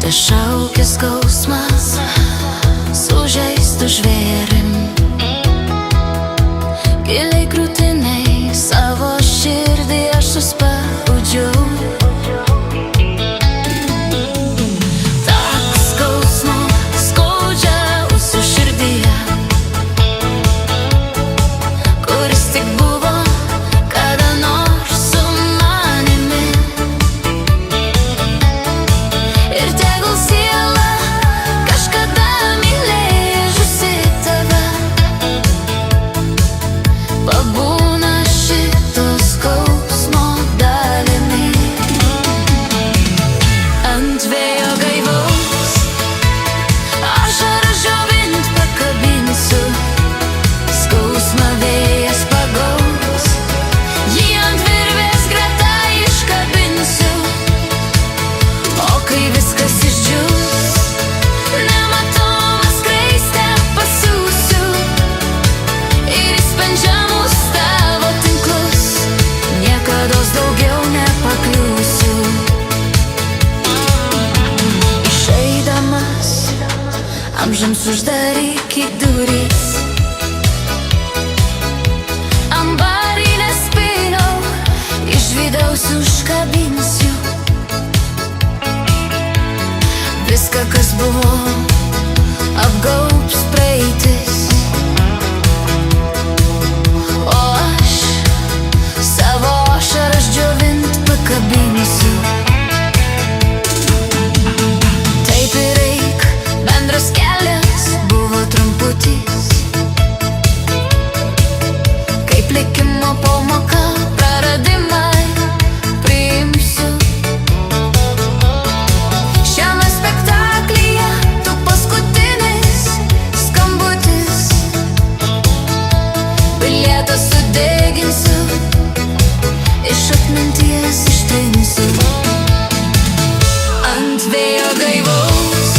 tešaukia skausmas sužeistų žvėrim. Giliai krūtiniai savo širdį aš suspaudžiau. Amžiams uždaryk į duris, ambarinės spyriau, iš vidaus užkabinsiu viską, kas buvo, apgaubs praeitis. O aš savo ašaras džiovint pakabinsiu. Taip ir eik, bendras kelias buvo trumputis, kaip likimo pamoka, praradimai priimsiu. Šiame spektaklyje tu paskutinis skambutis, bilietą sudeginsiu, iš atminties ištrinsiu. Ant vėjo gaivaus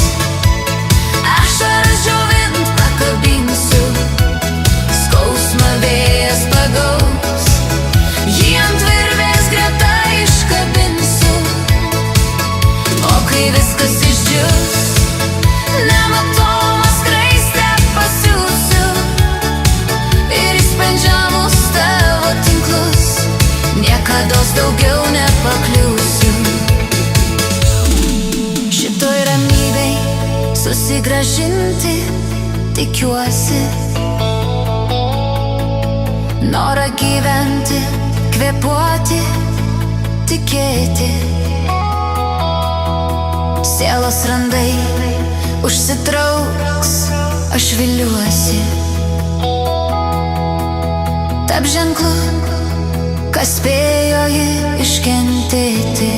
ašaras džiovint pakabinsiu, skausmą vėjas pagaus, jį ant virvės greta iškabinsiu. O kai viskas išdžius, nematomą skraistę pasiųsiu ir į sprendžiamus tavo tinklus niekados daugiau nepakliūsiu. Šitoj ramybėj susigrąžinti tikiuosi norą gyventi, kvėpuoti, tikėti. Sielos randai užsitrauks, aš viliuosi. Tap ženklu, kas spėjo jį iškentėti.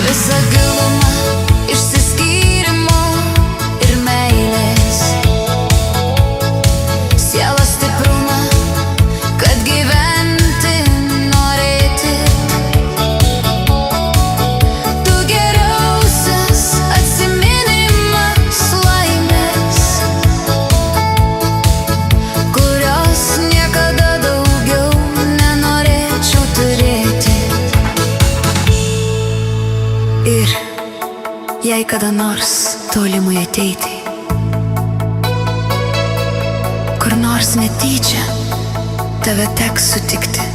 Visa giluma išsiskyrimo ir meilės, sielos stiprumą, kad gyventi norėti. Tu geriausias atsiminimas laimės, kurios niekada daugiau nenorėčiau turėti. Ir jei kada nors tolimui ateiti, kur nors netyčia tave teks sutikti,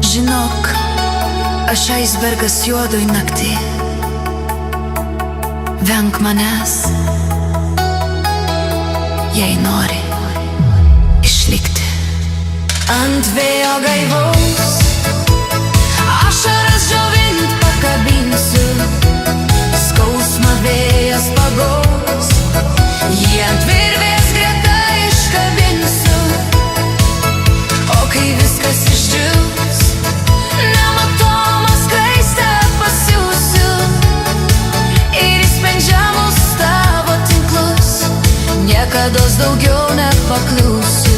žinok, aš aisbergas juodoj naktį. Venk manęs, jei nori išlikti. Ant vėjo gaivaus ašaras džiovint pakabinsiu, skausmą vėjas pagaus, jį ant virvės greta iškabinsiu. O kai viskas išdžius, nematomą skraistę pasiųsiu ir į sprendžiamus tavo tinklus niekados daugiau nepakliūsiu.